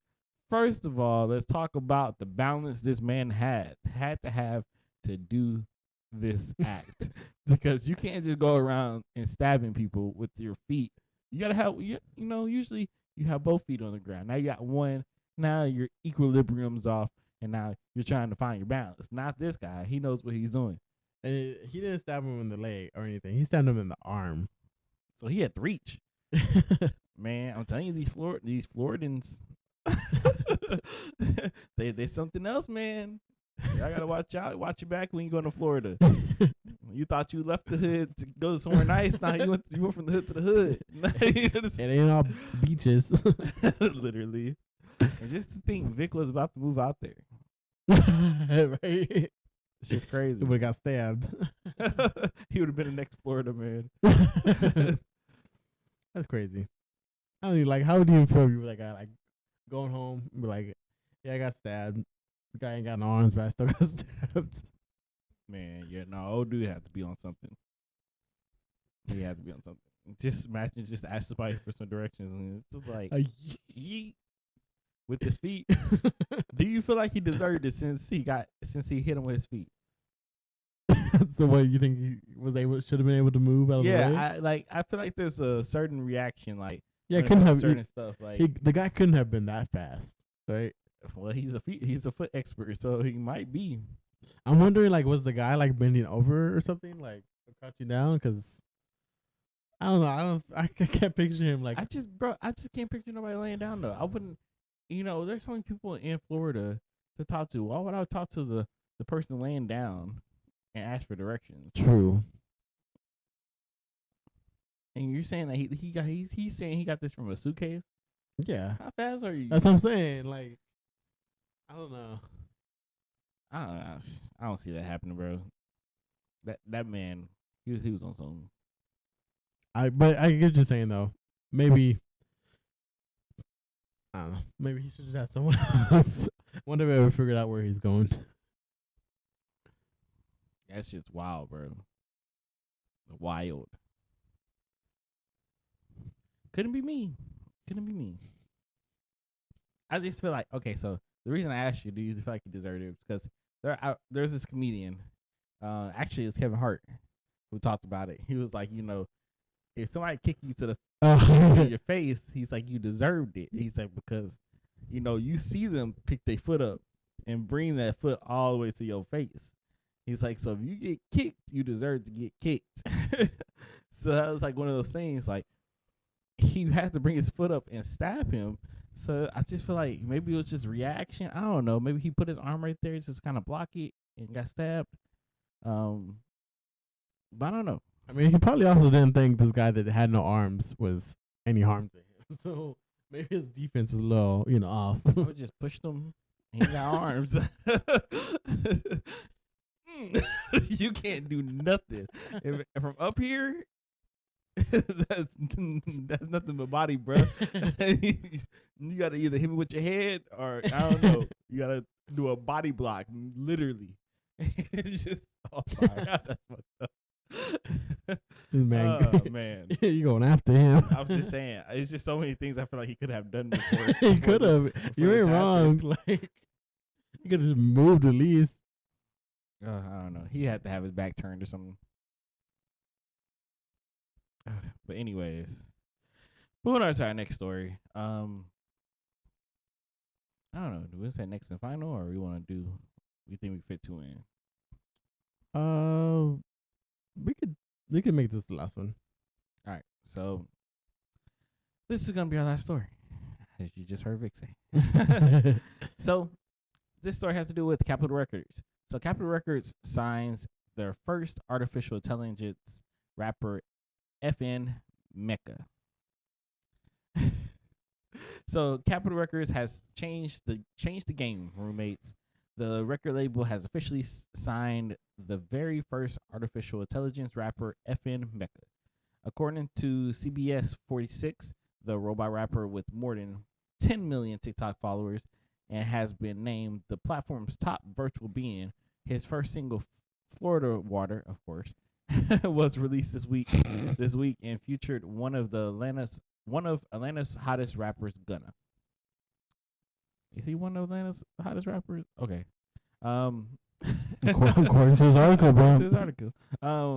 First of all, let's talk about the balance this man had to have to do this act, because you can't just go around and stabbing people with your feet. You gotta have, usually you have both feet on the ground. Now you got one. Now your equilibrium's off, and now you're trying to find your balance. Not this guy. He knows what he's doing. And he didn't stab him in the leg or anything. He stabbed him in the arm. So he had the reach. Man, I'm telling you, these Floridans, they something else, man. Y'all gotta watch your back when you go to Florida. You thought you left the hood to go somewhere nice. Now you went from the hood to the hood. It ain't all beaches. Literally. And just to think, Vic was about to move out there. Right? It's just crazy. He would have got stabbed. He would have been the next Florida man. That's crazy. I don't even, like, how do you feel if you were that guy, like, going home and be like, yeah, I got stabbed. The guy ain't got no arms, but I still got stabbed. Man, yeah, no, old dude had to be on something. He had to be on something. Just imagine just ask somebody for some directions, and it's just like, yeet. with his feet. Do you feel like he deserved it since he hit him with his feet? So what you think he should have been able to move out of the way? Yeah, I feel like there's a certain reaction, like Yeah, when it couldn't comes to have certain stuff. Like, the guy couldn't have been that fast, right? well, he's a foot expert, so he might be. I'm wondering, like, was the guy like bending over or something, like crouching down? Because I don't know. I can't picture him like. I just can't picture nobody laying down though. I wouldn't. There's so many people in Florida to talk to. Why would I talk to the person laying down and ask for directions? True. And you're saying that he's saying he got this from a suitcase? Yeah. How fast are you? That's what I'm saying. Like, I don't know. I don't see that happening, bro. That man, he was on something. But I get what you're saying though. Maybe I don't know. Maybe he should just have someone else. Wonder if I ever figured out where he's going. That's just wild, bro. Wild. Couldn't be me. I just feel like, okay, so the reason I asked you, do you feel like you deserved it? Because there's this comedian, actually it's Kevin Hart, who talked about it. He was like, if somebody kicked you to your face, he's like, you deserved it. He's like, because, you see them pick their foot up and bring that foot all the way to your face. He's like, so if you get kicked, you deserve to get kicked. So that was like one of those things, like, he had to bring his foot up and stab him. So I just feel like maybe it was just reaction. I don't know. Maybe he put his arm right there, just kind of block it, and got stabbed. But I don't know. I mean, he probably also didn't think this guy that had no arms was any harm to him. So maybe his defense is a little, off. I would just push him. He got arms. You can't do nothing. From up here, that's nothing but body, bro. You gotta either hit me with your head or I don't know. You gotta do a body block, literally. It's just, sorry, that's fucked up. Man, oh man, you going after him? I was just saying, it's just so many things I feel like he could have done before. He could have. You ain't wrong. Like, you could have just moved at least. I don't know. He had to have his back turned or something. But anyways, moving on to our next story. I don't know. Do we say next and final, or we want to do? We think we fit two in? We could make this the last one. All right. So this is gonna be our last story, as you just heard Vic say. So this story has to do with Capitol Records. So Capitol Records signs their first artificial intelligence rapper, FN Mecca. So Capitol Records has changed the game, roommates. The record label has officially signed the very first artificial intelligence rapper, FN Mecca. According to CBS 46, the robot rapper with more than 10 million TikTok followers and has been named the platform's top virtual being. His first single, Florida Water, of course, was released this week and featured one of Atlanta's hottest rappers, Gunna. Is he one of Atlanta's hottest rappers? Okay. According to his article, bro.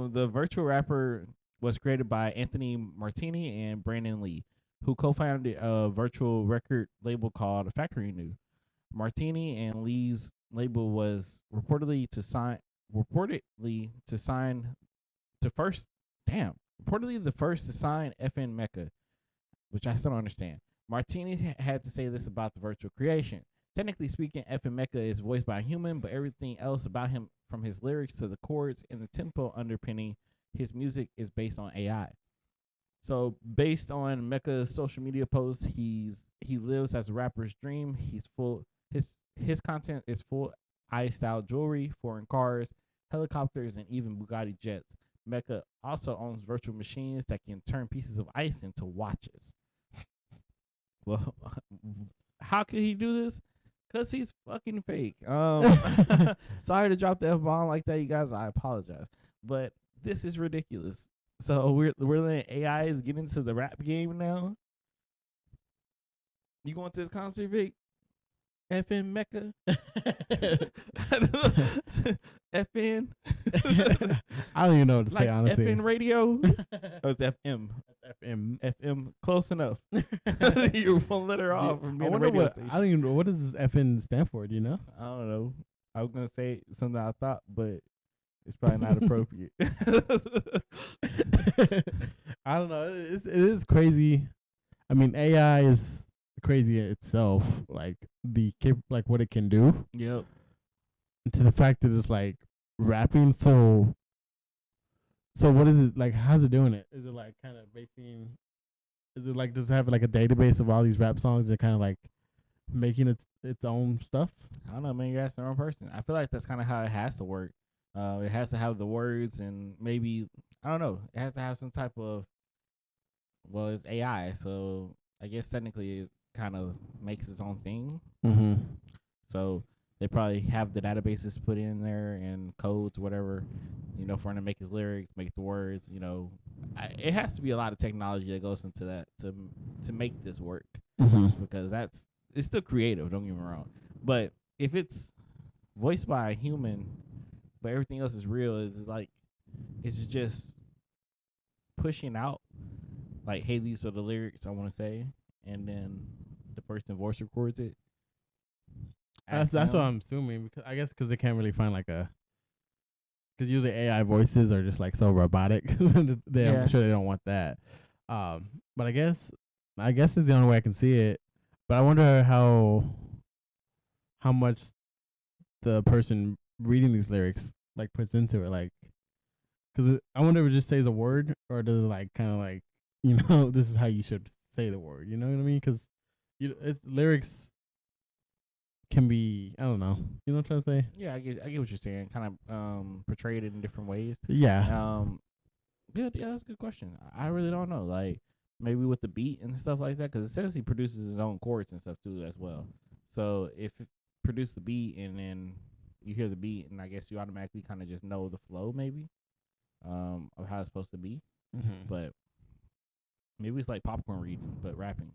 The virtual rapper was created by Anthony Martini and Brandon Lee, who co-founded a virtual record label called Factory New. Martini and Lee's label was reportedly the first to sign FN Mecca, which I still don't understand. Martini had to say this about the virtual creation. Technically speaking, FN Mecca is voiced by a human, but everything else about him, from his lyrics to the chords and the tempo underpinning his music, is based on AI. So, based on Mecca's social media posts, he lives as a rapper's dream. His content is full style jewelry, foreign cars, helicopters, and even Bugatti jets. Mecca also owns virtual machines that can turn pieces of ice into watches. Well, how could he do this? Because he's fucking fake. Sorry to drop the F-bomb like that, you guys. I apologize. But this is ridiculous. So we're letting AIs get into the rap game now? You going to this concert, Vic? FN Mecca. FN. I don't even know what to Like say, honestly. FN radio. Oh, it's FM. FM. FM. Close enough. You're one letter off from I being a wonder radio what station. I don't even know what does this FN stand for. Do you know? I don't know. I was gonna say something I thought, but it's probably not appropriate. I don't know. It is crazy. I mean, AI is crazy in itself. Like like what it can do. Yep. And to the fact that it's like rapping. So what is it like? How's it doing it? Is it like kind of basing? Is it like does it have like a database of all these rap songs and kind of like making its own stuff? I don't know, man. You're asking the wrong person. I feel like that's kind of how it has to work. It has to have the words and maybe I don't know. It has to have some type of it's AI, so I guess technically it kind of makes its own thing. Mm-hmm. So they probably have the databases put in there and codes, whatever, for him to make his lyrics, make the words. It has to be a lot of technology that goes into that to make this work because it's still creative. Don't get me wrong, but if it's voiced by a human, but everything else is real, it's just pushing out like, hey, these are the lyrics I want to say, and then the person voice records it. That's what I'm assuming because I guess because they can't really find like a because usually AI voices are just like so robotic. I'm sure they don't want that. But I guess it's the only way I can see it. But I wonder how much the person reading these lyrics like puts into it, like because I wonder if it just says a word or does it like kind of like this is how you should say the word. You know what I mean? Because it's lyrics. Can be I don't know. You know what I'm trying to say? Yeah, I get what you're saying. Kind of portrayed it in different ways. Yeah. Good. Yeah, that's a good question. I really don't know. Like maybe with the beat and stuff like that, because it says he produces his own chords and stuff too as well. So if it produce the beat and then you hear the beat, and I guess you automatically kind of just know the flow maybe of how it's supposed to be. Mm-hmm. But maybe it's like popcorn reading, but rapping.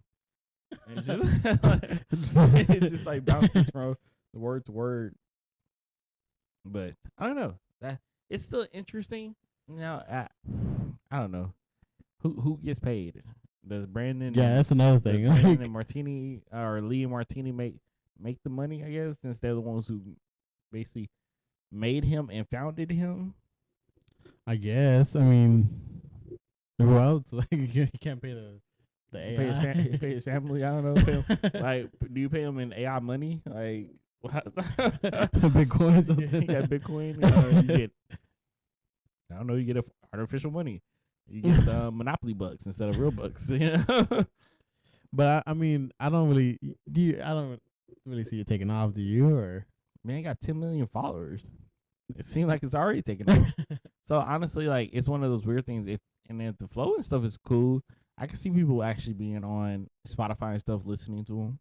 It's just it just like bounces from the word to word. But I don't know. That it's still interesting. I don't know. Who gets paid? Does Brandon? Yeah, that's another thing. Brandon and Martini or Lee and Martini make the money? I guess since they're the ones who basically made him and founded him. I guess. I mean, who else? Like you can't pay the AI. Pay his family. I don't know. Pay him, like, do you pay him in AI money? Like, Bitcoin or something? You got Bitcoin. You get. I don't know. You get artificial money. You get Monopoly bucks instead of real bucks. But I mean, I don't really see it taking off. Do you or? Man, he got 10 million followers. It seems like it's already taken off. So honestly, like it's one of those weird things. If the flow and stuff is cool, I can see people actually being on Spotify and stuff listening to him.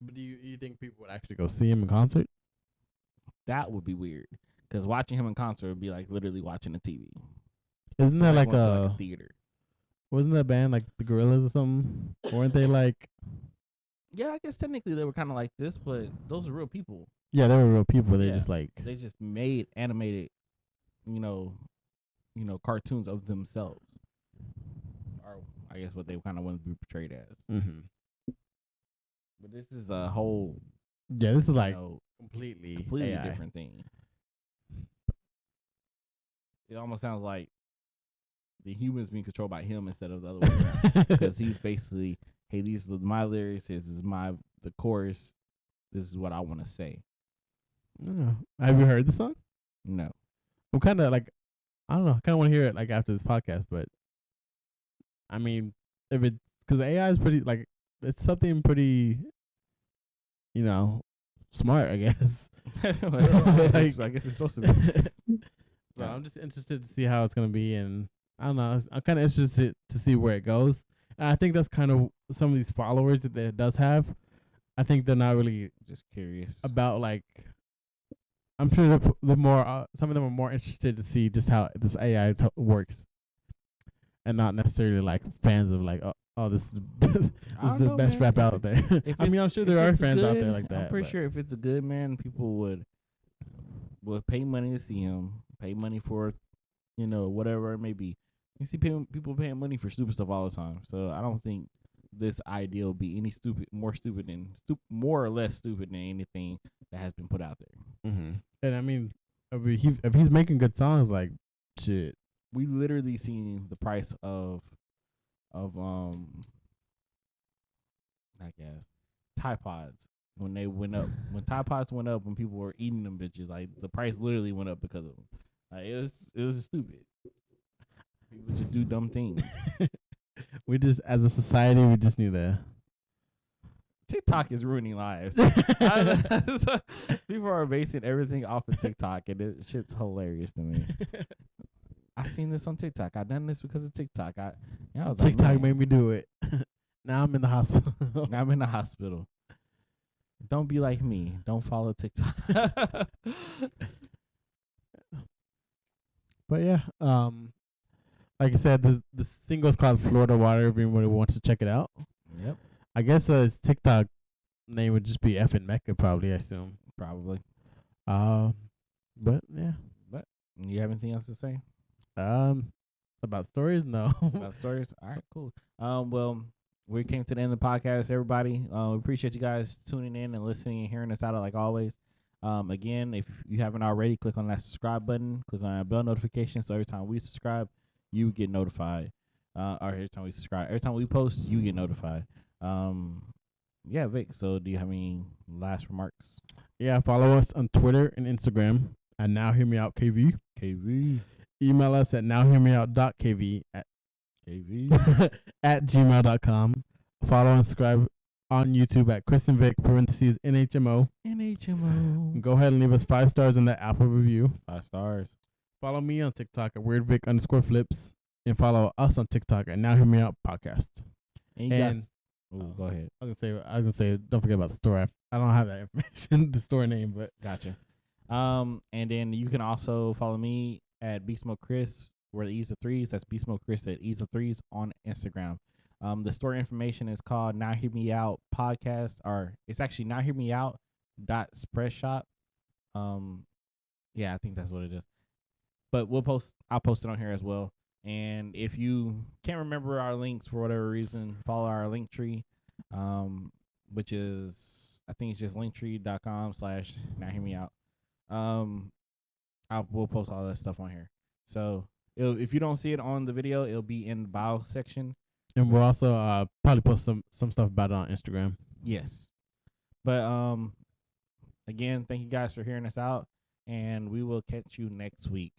But do you think people would actually go see him in concert? That would be weird because watching him in concert would be like literally watching a TV. Isn't that like a theater? Wasn't that band like the Gorillas or something? Weren't they like? Yeah, I guess technically they were kind of like this, but those are real people. Yeah, they were real people. They just like they just made animated, cartoons of themselves. Or I guess what they kind of want to be portrayed as. Mm-hmm. But this is a whole. Yeah, this is like completely AI. Different thing. It almost sounds like the humans being controlled by him instead of the other way around. Because he's basically, hey, these are my lyrics. This is the chorus. This is what I want to say. Have you heard the song? No. I'm kind of like, I don't know. I kind of want to hear it like after this podcast, but I mean, because AI is pretty like it's something pretty, smart. I guess. I guess it's supposed to be. So I'm just interested to see how it's gonna be, and I don't know. I'm kind of interested to see where it goes. And I think that's kind of some of these followers that it does have. I think they're not really just curious about like. I'm sure the more some of them are more interested to see just how this AI works, and not necessarily like fans of like oh, this is this is the best rap out there. I mean, I'm sure there are fans out there like that. I'm pretty sure if it's a good man, people would pay money to see him, pay money for, whatever it may be. You see people paying money for stupid stuff all the time. So I don't think this idea will be any more or less stupid than anything that has been put out there. Mm-hmm. And I mean, if he's making good songs, like shit, we literally seen the price of I guess Tide Pods when they went up. When Tide Pods went up, when people were eating them bitches, like the price literally went up because of them. Like it was stupid. People just do dumb things. We just, as a society, we just need to. TikTok is ruining lives. People are basing everything off of TikTok, and it shit's hilarious to me. I seen this on TikTok. I done this because of TikTok. I was TikTok like, made me do it. Now I'm in the hospital. Now I'm in the hospital. Don't be like me. Don't follow TikTok. But yeah, like I said, the single's called Florida Water. If anybody wants to check it out. Yep. I guess his TikTok name would just be F and Mecca, probably. I assume. Probably. But yeah. But you have anything else to say? About stories? No. About stories? All right, cool. Well, we came to the end of the podcast, everybody. We appreciate you guys tuning in and listening and hearing us out like always. Again, if you haven't already, click on that subscribe button. Click on that bell notification so every time we subscribe, you get notified. Or every time we subscribe, every time we post, you get notified. Yeah, Vic. So, do you have any last remarks? Yeah, follow us on Twitter and Instagram at nowhearmeout.kv. KV. Email us at nowhearmeout.kv at gmail.com. Follow and subscribe on YouTube at Chris and Vic (NHMO). NHMO. Go ahead and leave us 5 stars in the Apple review. 5 stars. Follow me on TikTok at weirdvic_flips. And follow us on TikTok at Now Hear Me Out Podcast. And go ahead. I was gonna say, don't forget about the store. I don't have that information, the store name, but gotcha. And then you can also follow me at Beast Mode Chris, where the E's are 3s. That's Beast Mode Chris at E's are 3s on Instagram. The store information is called Now Hear Me Out Podcast, or it's actually Now Hear Me Out .spreadshop. Yeah, I think that's what it is. But I'll post it on here as well. And if you can't remember our links for whatever reason, follow our Linktree, which is, I think it's just linktree.com/nowhearmeout. We'll post all that stuff on here. So if you don't see it on the video, it'll be in the bio section. And we'll also probably post some stuff about it on Instagram. Yes. But again, thank you guys for hearing us out, and we will catch you next week.